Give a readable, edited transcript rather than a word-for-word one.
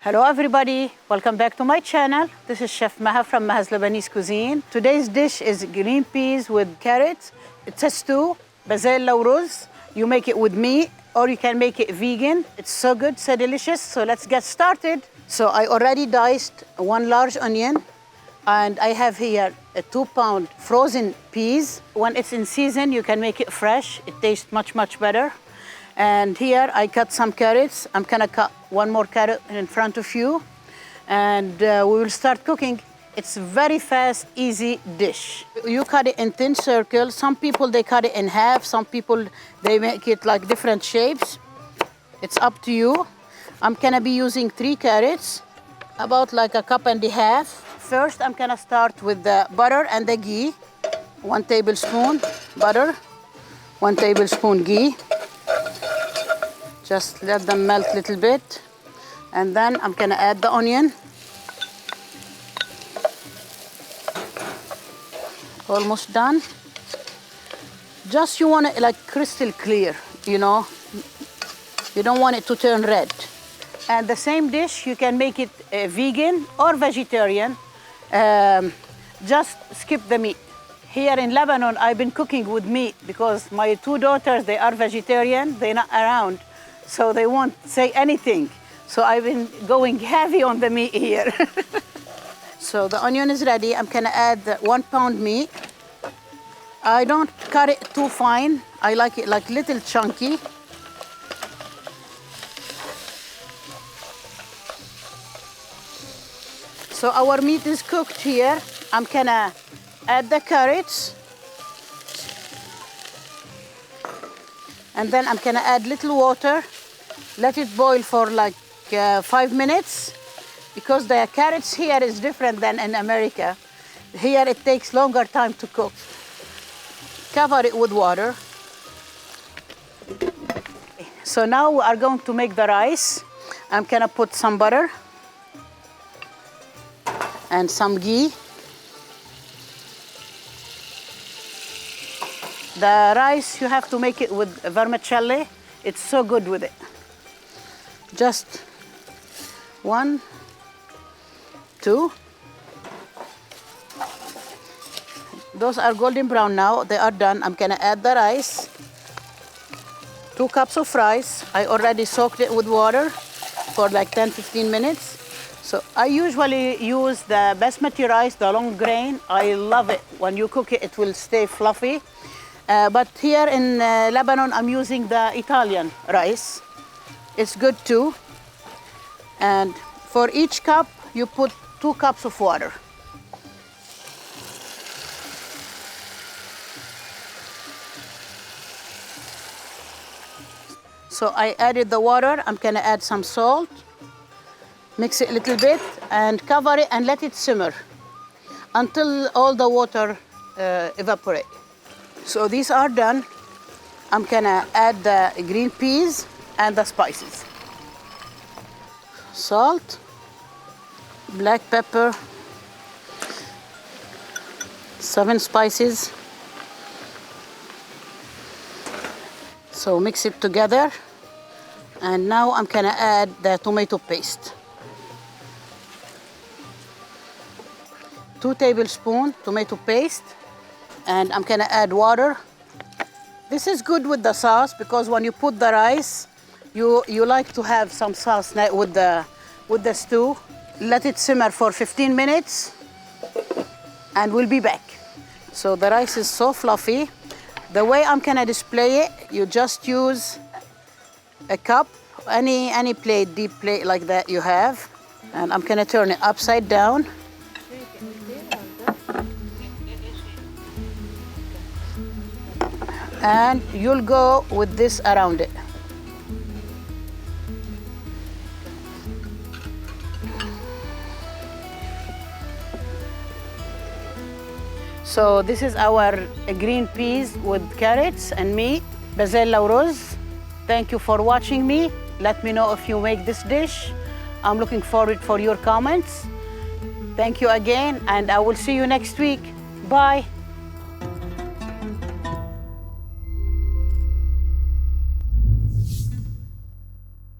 Hello everybody, welcome back to my channel. This is Chef Maha from Maha's Lebanese Cuisine. Today's dish is green peas with carrots. It's a stew, Bazela ruz. You make it with meat or you can make it vegan. It's so good, so delicious. So let's get started. So I already diced one large onion and I have here a 2-pound frozen peas. When it's in season, you can make it fresh. It tastes much better. And here I cut some carrots. I'm gonna cut one more carrot in front of you. And we will start cooking. It's a very fast, easy dish. You cut it in thin circles. Some people, they cut it in half. Some people, they make it like different shapes. It's up to you. I'm gonna be using 3 carrots, about like a cup and a half. First, I'm gonna start with the butter and the ghee. 1 tablespoon butter, 1 tablespoon ghee. Just let them melt a little bit. And then I'm gonna add the onion. Almost done. Just you want it like crystal clear, you know. You don't want it to turn red. And the same dish, you can make it vegan or vegetarian. Just skip the meat. Here in Lebanon, I've been cooking with meat because my 2 daughters, they are vegetarian, they're not around. So they won't say anything. So I've been going heavy on the meat here. So the onion is ready. I'm gonna add the 1 pound meat. I don't cut it too fine. I like it like little chunky. So our meat is cooked here. I'm gonna add the carrots. And then I'm gonna add little water. Let it boil for like 5 minutes because the carrots here is different than in America. Here it takes longer time to cook. Cover it with water. So now we are going to make the rice. I'm gonna put some butter and some ghee. The rice, you have to make it with vermicelli. It's so good with it. Just 1, 2. Those are golden brown now. They are done. I'm gonna add the rice. 2 cups of rice. I already soaked it with water for like 10-15 minutes. So I usually use the basmati rice, the long grain. I love it. When you cook it, it will stay fluffy. But here in Lebanon, I'm using the Italian rice. It's good too. And for each cup, you put 2 cups of water. So I added the water. I'm gonna add some salt. Mix it a little bit and cover it and let it simmer until all the water evaporate. So these are done. I'm gonna add the green peas and the spices. Salt, black pepper, 7 spices. So mix it together. And now I'm gonna add the tomato paste. 2 tablespoons tomato paste. And I'm gonna add water. This is good with the sauce because when you put the rice, you like to have some sauce with the stew. Let it simmer for 15 minutes and we'll be back. So the rice is so fluffy. The way I'm gonna display it, you just use a cup, any plate, deep plate like that you have. And I'm gonna turn it upside down. And you'll go with this around it. So this is our green peas with carrots and meat, Bazela ruz. Thank you for watching me. Let me know if you make this dish. I'm looking forward for your comments. Thank you again, and I will see you next week. Bye.